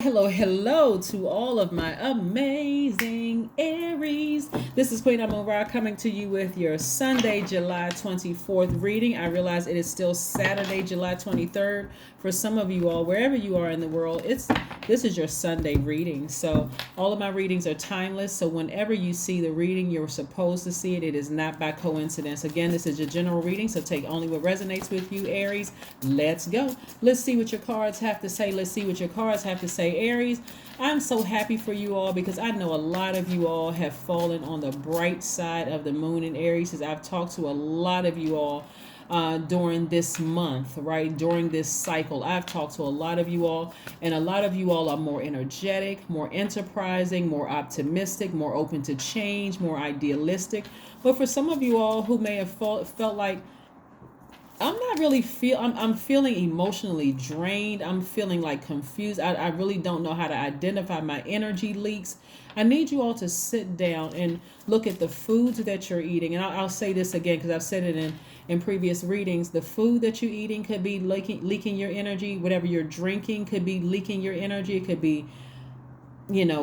Hello to all of my amazing Aries. This is Queen Amun Ra coming to you with your Sunday, July 24th reading. I realize it is still Saturday, July 23rd. For some of you all, wherever you are in the world, this is your Sunday reading. So all of my readings are timeless. So whenever you see the reading, you're supposed to see it. It is not by coincidence. Again, this is your general reading, so take only what resonates with you, Aries. Let's go. Let's see what your cards have to say. Let's see what your cards have to say, Aries. I'm so happy for you all because I know a lot of you all have fallen on the bright side of the moon in Aries, as I've talked to a lot of you all during this month, right? During this cycle, I've talked to a lot of you all, and a lot of you all are more energetic, more enterprising, more optimistic, more open to change, more idealistic. But for some of you all who may have felt like, I'm feeling emotionally drained. I'm feeling like confused. I really don't know how to identify my energy leaks. I need you all to sit down and look at the foods that you're eating. And I'll say this again because I've said it in previous readings. The food that you're eating could be leaking your energy. Whatever you're drinking could be leaking your energy. It could be,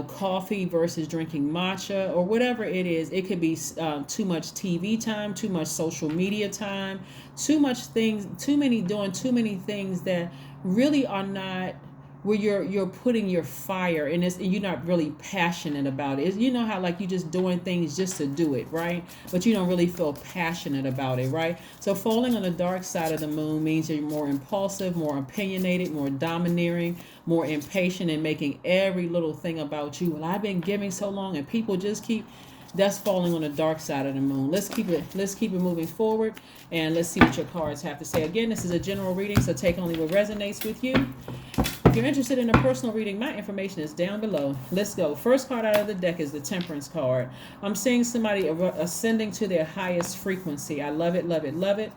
coffee versus drinking matcha or whatever it is. It could be too much TV time, too much social media time, doing too many things that really are not where you're putting your fire in this, and you're not really passionate about it. You know how like you just doing things just to do it, right? But you don't really feel passionate about it, right? So falling on the dark side of the moon means you're more impulsive, more opinionated, more domineering, more impatient, and making every little thing about you. Well, I've been giving so long and people just keep. That's falling on the dark side of the moon. Let's keep it moving forward, and let's see what your cards have to say. Again, this is a general reading, so take only what resonates with you. If you're interested in a personal reading, my information is down below. Let's go. First card out of the deck is the Temperance card. I'm seeing somebody ascending to their highest frequency. I love it, love it, love it.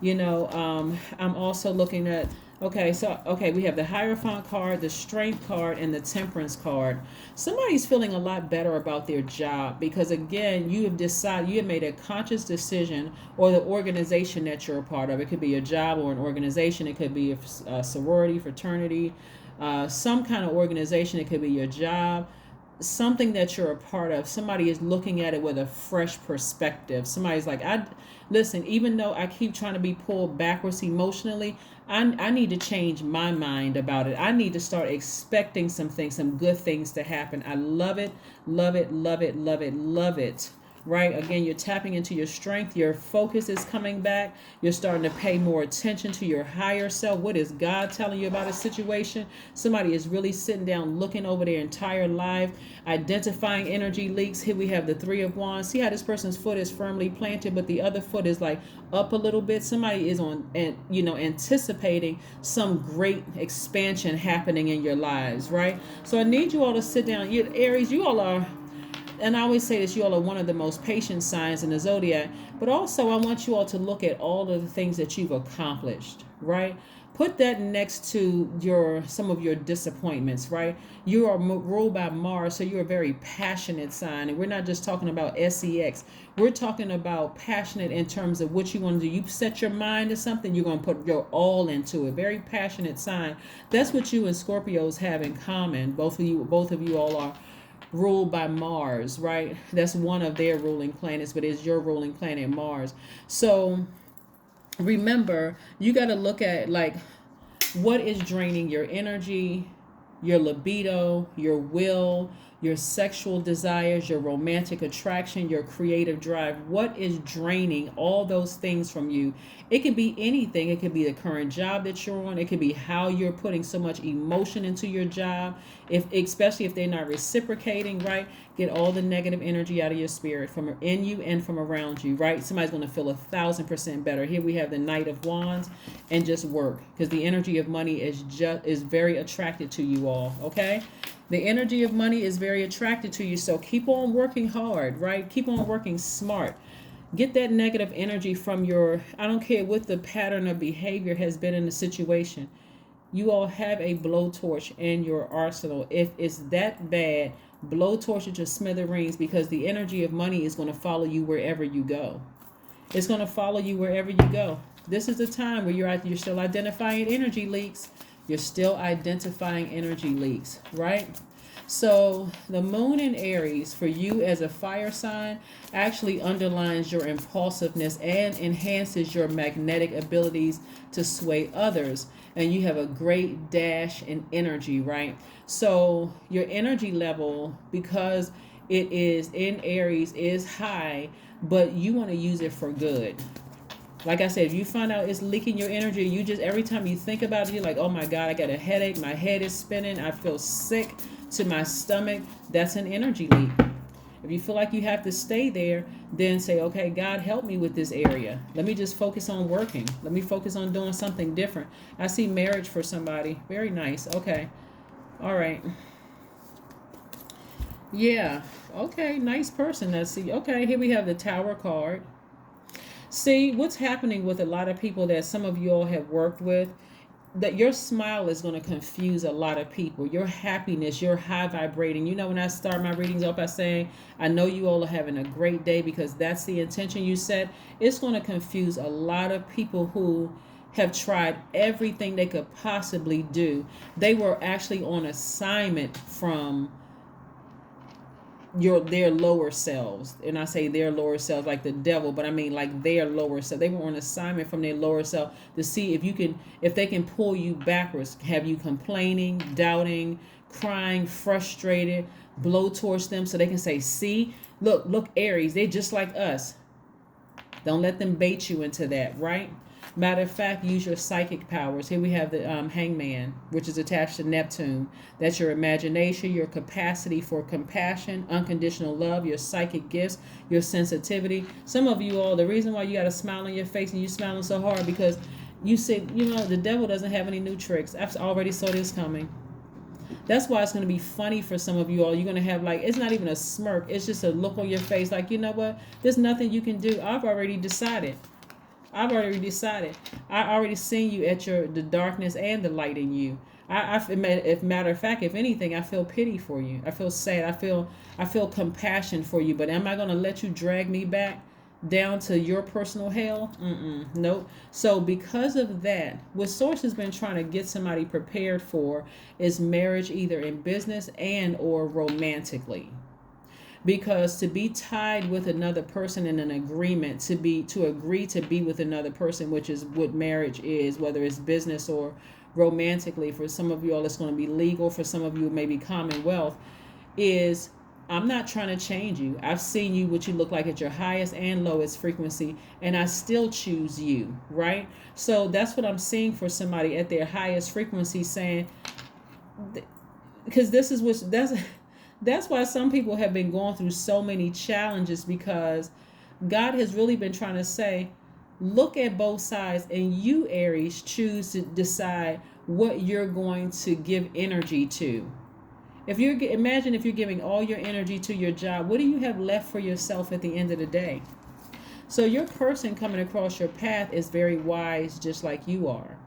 I'm also looking at, we have the Hierophant card, the Strength card, and the Temperance card. Somebody's feeling a lot better about their job because, again, you have made a conscious decision, or the organization that you're a part of. It could be a job or an organization. It could be a sorority, fraternity, some kind of organization. It could be your job, something that you're a part of. Somebody is looking at it with a fresh perspective. Somebody's like, listen, even though I keep trying to be pulled backwards emotionally, I need to change my mind about it. I need to start expecting some good things to happen. I love it, love it, love it, love it, love it. Right? Again, you're tapping into your strength. Your focus is coming back. You're starting to pay more attention to your higher self. What is God telling you about a situation? Somebody is really sitting down, looking over their entire life, identifying energy leaks. Here we have the Three of Wands. See how this person's foot is firmly planted, but the other foot is like up a little bit. Somebody is anticipating some great expansion happening in your lives, right? So I need you all to sit down. Aries, you all are, and I always say this, you all are one of the most patient signs in the Zodiac, but also I want you all to look at all of the things that you've accomplished, right? Put that next to some of your disappointments, right? You are ruled by Mars, so you're a very passionate sign. And we're not just talking about sex. We're talking about passionate in terms of what you want to do. You set your mind to something, you're going to put your all into it. Very passionate sign. That's what you and Scorpios have in common. Both of you all are ruled by Mars, right? That's one of their ruling planets, but it's your ruling planet, Mars. So remember, you got to look at like what is draining your energy, your libido, your will, your sexual desires, your romantic attraction, your creative drive. What is draining all those things from you? It could be anything. It could be the current job that you're on. It could be how you're putting so much emotion into your job, especially if they're not reciprocating, right? Get all the negative energy out of your spirit from in you and from around you, right? Somebody's going to feel 1,000% better. Here we have the Knight of Wands, and just work, because the energy of money is very attracted to you all, okay? The energy of money is very attracted to you, so keep on working hard, right? Keep on working smart. Get that negative energy from I don't care what the pattern of behavior has been in the situation. You all have a blowtorch in your arsenal. If it's that bad, blowtorch it to smithereens, because the energy of money is going to follow you wherever you go. It's going to follow you wherever you go. This is the time where you're still identifying energy leaks. You're still identifying energy leaks, right? So the moon in Aries for you as a fire sign actually underlines your impulsiveness and enhances your magnetic abilities to sway others. And you have a great dash in energy, right? So your energy level, because it is in Aries, is high, but you want to use it for good. Like I said, if you find out it's leaking your energy, you just, every time you think about it, you're like, oh my God, I got a headache, my head is spinning, I feel sick to my stomach. That's an energy leak. If you feel like you have to stay there, then say, okay, God, help me with this area. Let me just focus on working. Let me focus on doing something different. I see marriage for somebody. Very nice. Okay. All right. Yeah. Okay. Nice person. Let's see. Okay. Here we have the Tower card. See, what's happening with a lot of people that some of you all have worked with, that your smile is going to confuse a lot of people. Your happiness, your high vibrating. You know, when I start my readings off by saying, I know you all are having a great day because that's the intention you set. It's going to confuse a lot of people who have tried everything they could possibly do. They were actually on assignment from their lower selves. And I say their lower selves like the devil, but I mean like their lower self. They were on assignment from their lower self to see if they can pull you backwards, have you complaining, doubting, crying, frustrated, blowtorch them so they can say, see, look, Aries, they're just like us. Don't let them bait you into that, right? Matter of fact, use your psychic powers. Here we have the hangman, which is attached to Neptune. That's your imagination, your capacity for compassion, unconditional love, your psychic gifts, your sensitivity. Some of you all, the reason why you got a smile on your face and you smiling so hard because you said, the devil doesn't have any new tricks. I've already saw this coming. That's why it's going to be funny for some of you all. You're going to have it's not even a smirk. It's just a look on your face like, you know what? There's nothing you can do. I've already decided. I already seen you at the darkness and the light in you. If matter of fact, if anything, I feel pity for you. I feel sad. I feel compassion for you. But am I going to let you drag me back down to your personal hell? Nope. So because of that, what Source has been trying to get somebody prepared for is marriage, either in business and or romantically. Because to be tied with another person in an agreement, to agree to be with another person, which is what marriage is, whether it's business or romantically, for some of you all it's going to be legal, for some of you it may be commonwealth, is I'm not trying to change you. I've seen you what you look like at your highest and lowest frequency, and I still choose you, right? So that's what I'm seeing for somebody at their highest frequency, saying, because that's why some people have been going through so many challenges, because God has really been trying to say, look at both sides, and you, Aries, choose to decide what you're going to give energy to. Imagine if you're giving all your energy to your job, what do you have left for yourself at the end of the day? So your person coming across your path is very wise, just like you are.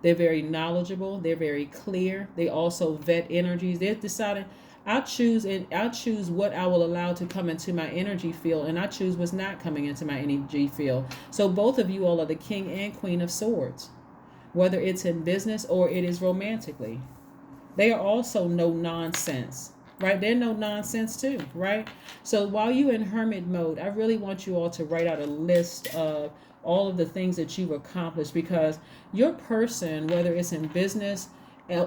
They're very knowledgeable. They're very clear. They also vet energies. They're deciding, I'll choose what I will allow to come into my energy field, and I choose what's not coming into my energy field. So both of you all are the King and Queen of Swords, whether it's in business or it is romantically. They are also no nonsense, right? They're no nonsense too, right? So while you're in hermit mode, I really want you all to write out a list of all of the things that you've accomplished, because your person, whether it's in business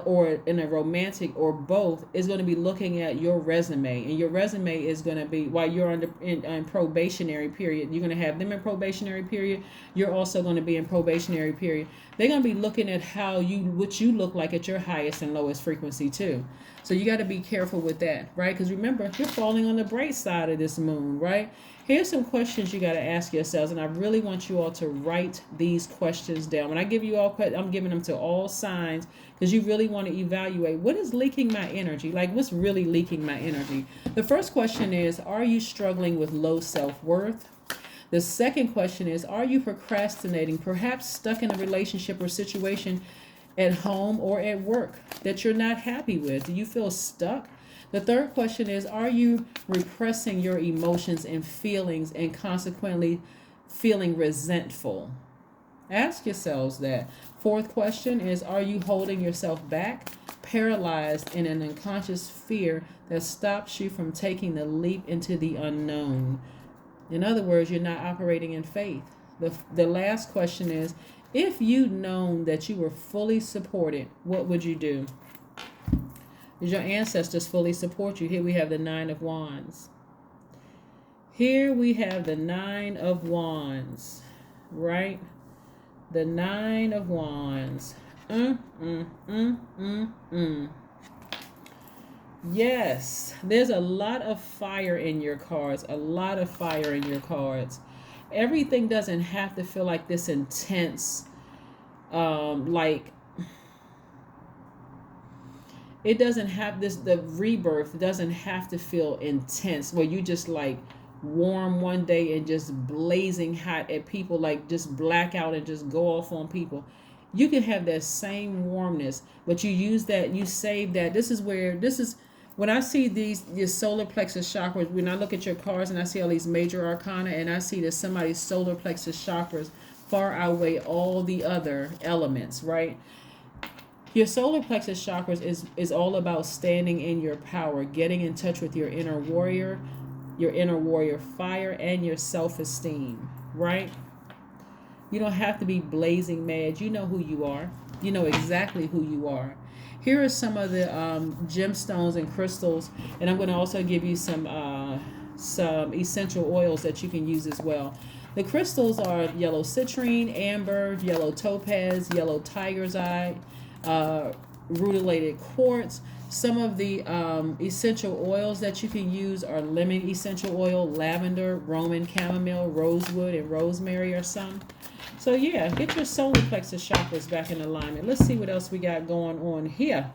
or in a romantic or both, is going to be looking at your resume, and your resume is going to be, while you're in probationary period, you're going to have them in probationary period, you're also going to be in probationary period. They're going to be looking at what you look like at your highest and lowest frequency too. So you got to be careful with that, right? Because remember, you're falling on the bright side of this moon, right? Here's some questions you got to ask yourselves, and I really want you all to write these questions down. When I give you all, I'm giving them to all signs, because you really want to evaluate what is leaking my energy, like what's really leaking my energy. The first question is, are you struggling with low self-worth? The second question is, are you procrastinating, perhaps stuck in a relationship or situation at home or at work that you're not happy with? Do you feel stuck? The third question is, are you repressing your emotions and feelings and consequently feeling resentful? Ask yourselves that. Fourth question is, are you holding yourself back, paralyzed in an unconscious fear that stops you from taking the leap into the unknown? In other words, you're not operating in faith. The last question is, if you'd known that you were fully supported, what would you do? Did your ancestors fully support you? Here we have the Nine of Wands. Here we have the Nine of Wands, right? The Nine of Wands. Yes, there's a lot of fire in your cards. A lot of fire in your cards. Everything doesn't have to feel like this intense, like it doesn't have this, the rebirth doesn't have to feel intense where you just like warm one day and just blazing hot at people, like just black out and just go off on people. You can have that same warmness, but you use that, you save that. This is when I see these solar plexus chakras, when I look at your cards and I see all these major arcana and I see that somebody's solar plexus chakras far outweigh all the other elements, right? Your solar plexus chakras is all about standing in your power, getting in touch with your inner warrior fire, and your self-esteem, right? You don't have to be blazing mad. You know who you are. You know exactly who you are. Here are some of the gemstones and crystals, and I'm going to also give you some essential oils that you can use as well. The crystals are yellow citrine, amber, yellow topaz, yellow tiger's eye, rutilated quartz. Some of the essential oils that you can use are lemon essential oil, lavender, Roman chamomile, rosewood, and rosemary are some. So yeah, get your solar plexus chakras back in alignment. Let's see what else we got going on here.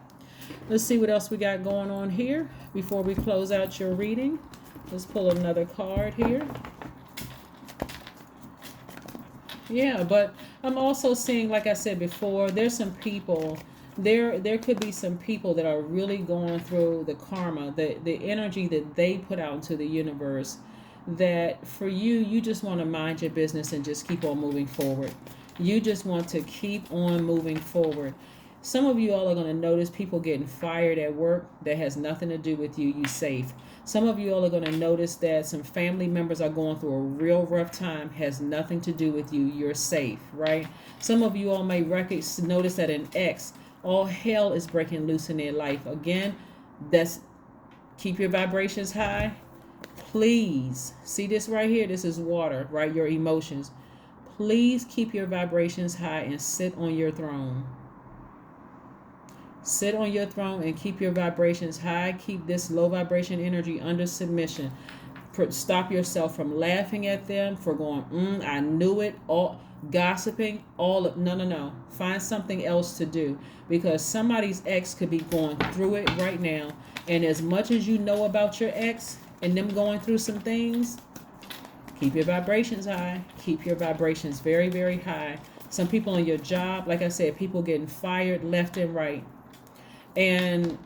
Let's see what else we got going on here before we close out your reading. Let's pull another card here. Yeah, but I'm also seeing, like I said before, there's some people, there could be some people that are really going through the karma, the energy that they put out into the universe, that for you, you just want to mind your business and just keep on moving forward. You just want to keep on moving forward. Some of you all are going to notice people getting fired at work that has nothing to do with you. You safe. Some of you all are going to notice that some family members are going through a real rough time, has nothing to do with you. You're safe, right? Some of you all may notice that an ex, all hell is breaking loose in their life. Again, that's keep your vibrations high. Please, see this right here? This is water, right? Your emotions. Please keep your vibrations high and sit on your throne. Sit on your throne and keep your vibrations high. Keep this low vibration energy under submission. Stop yourself from laughing at them, for going, I knew it, all gossiping, no. Find something else to do, because somebody's ex could be going through it right now. And as much as you know about your ex and them going through some things, keep your vibrations high. Keep your vibrations very, very high. Some people on your job, like I said, people getting fired left and right. And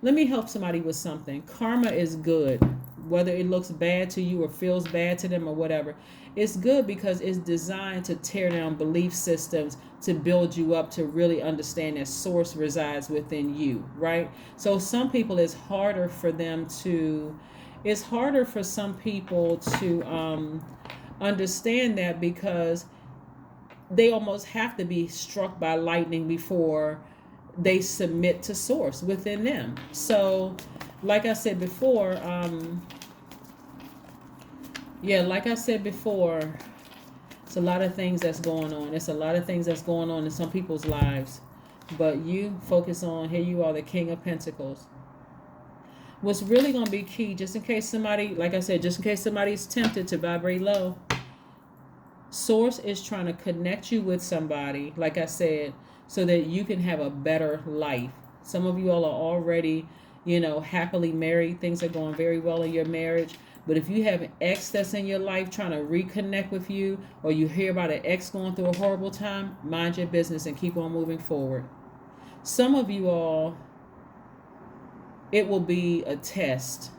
let me help somebody with something. Karma is good. Whether it looks bad to you or feels bad to them or whatever, it's good because it's designed to tear down belief systems, to build you up, to really understand that source resides within you, right? So some people, it's harder for some people to understand that, because they almost have to be struck by lightning before they submit to source within them. So like I said before, it's a lot of things that's going on. It's a lot of things that's going on in some people's lives. But you focus on, here you are, the King of Pentacles. What's really going to be key, just in case somebody, like I said, just in case somebody's tempted to vibrate low, Source is trying to connect you with somebody, like I said, so that you can have a better life. Some of you all are already, happily married. Things are going very well in your marriage. But if you have an ex that's in your life trying to reconnect with you, or you hear about an ex going through a horrible time, mind your business and keep on moving forward. Some of you all, it will be a test.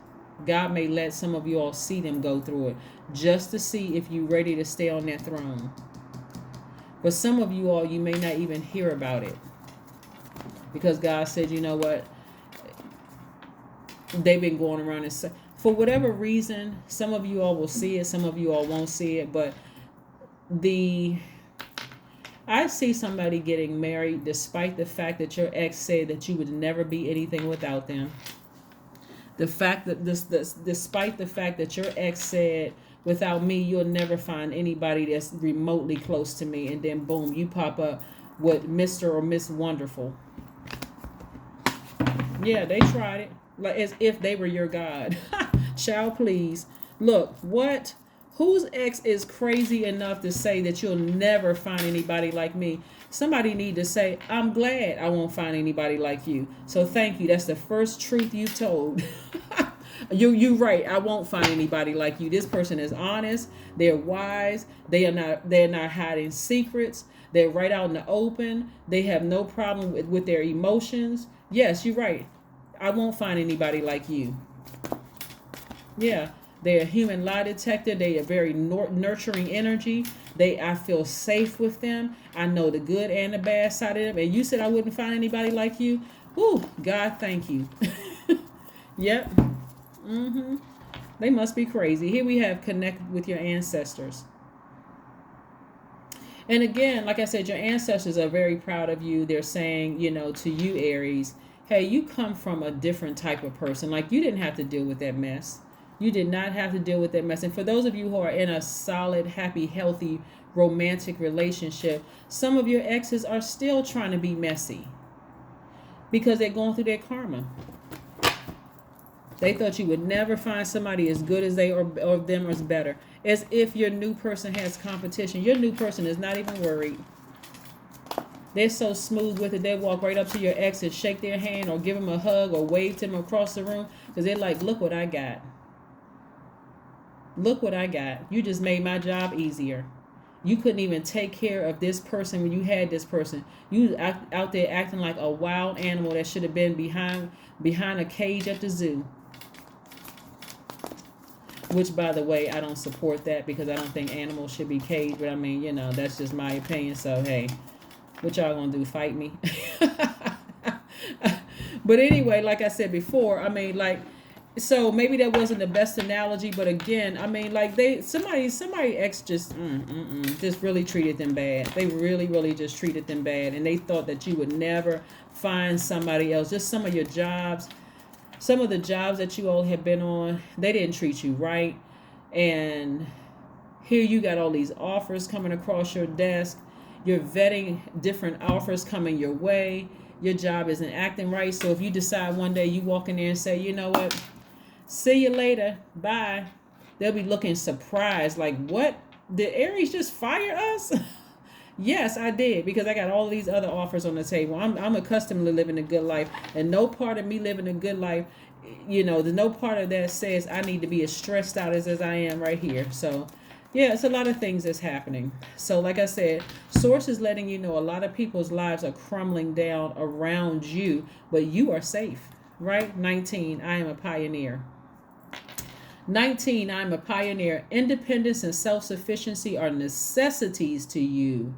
God may let some of you all see them go through it just to see if you're ready to stay on that throne. But some of you all, you may not even hear about it because God said, you know what? They've been going around and say, for whatever reason, some of you all will see it, some of you all won't see it, but I see somebody getting married despite the fact that your ex said that you would never be anything without them. The fact that despite the fact that your ex said, without me, you'll never find anybody that's remotely close to me, and then boom, you pop up with Mr. or Miss Wonderful. Yeah, they tried it. Like as if they were your God. Child, please. Look, what? Whose ex is crazy enough to say that you'll never find anybody like me? Somebody need to say, I'm glad I won't find anybody like you. So thank you. That's the first truth you told. You right. I won't find anybody like you. This person is honest. They're wise. They're not hiding secrets. They're right out in the open. They have no problem with their emotions. Yes, you're right. I won't find anybody like you. Yeah. They're a human lie detector. They are very nurturing energy. I feel safe with them. I know the good and the bad side of them. And you said I wouldn't find anybody like you? Whew, God, thank you. Yep. They must be crazy. Here we have connect with your ancestors. And again, like I said, your ancestors are very proud of you. They're saying, to you, Aries, hey, you come from a different type of person. Like, you didn't have to deal with that mess. You did not have to deal with that mess. And for those of you who are in a solid, happy, healthy, romantic relationship, some of your exes are still trying to be messy because they're going through their karma. They thought you would never find somebody as good as they or them or as better. As if your new person has competition. Your new person is not even worried. They're so smooth with it. They walk right up to your ex and shake their hand or give them a hug or wave to them across the room because they're like, look what I got. Look what I got. You just made my job easier. You couldn't even take care of this person when you had this person. You out there acting like a wild animal that should have been behind a cage at the zoo. Which, by the way, I don't support that because I don't think animals should be caged. But I mean, that's just my opinion. So, hey, what y'all gonna do? Fight me? But anyway, like I said before, I mean, like, so maybe that wasn't the best analogy, but again, I mean, like somebody ex just really treated them bad. They really, really just treated them bad, and they thought that you would never find somebody else. Just some of your jobs, some of the jobs that you all have been on, they didn't treat you right, and here you got all these offers coming across your desk. You're vetting different offers coming your way. Your job isn't acting right, so if you decide one day you walk in there and say, you know what? See you later. Bye. They'll be looking surprised like, what? Did Aries just fire us? Yes, I did, because I got all these other offers on the table. I'm accustomed to living a good life, and no part of me living a good life, there's no part of that says I need to be as stressed out as I am right here. So, yeah, it's a lot of things that's happening. So, like I said, source is letting you know a lot of people's lives are crumbling down around you, but you are safe, right? 19, I am a pioneer. 19, I'm a pioneer. Independence and self-sufficiency are necessities to you.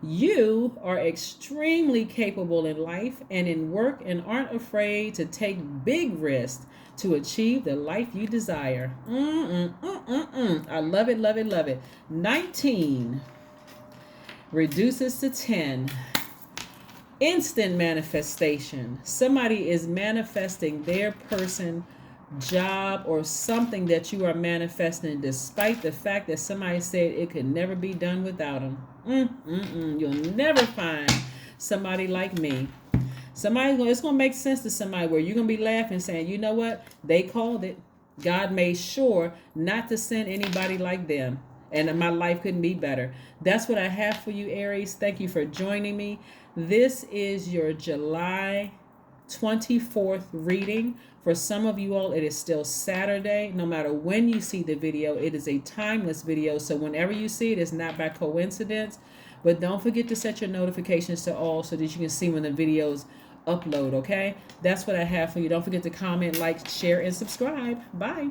You are extremely capable in life and in work and aren't afraid to take big risks to achieve the life you desire. I love it, love it, love it. 19 reduces to 10. Instant manifestation. Somebody is manifesting their person, job, or something that you are manifesting despite the fact that somebody said it could never be done without them. You'll never find somebody like me. It's going to make sense to somebody where you're going to be laughing saying, you know what? They called it. God made sure not to send anybody like them. And my life couldn't be better. That's what I have for you, Aries. Thank you for joining me. This is your July 24th reading. For some of you all, it is still Saturday. No matter when you see the video, it is a timeless video. So whenever you see it, it's not by coincidence. But don't forget to set your notifications to all so that you can see when the videos upload. Okay, that's what I have for you. Don't forget to comment, like, share, and subscribe. Bye.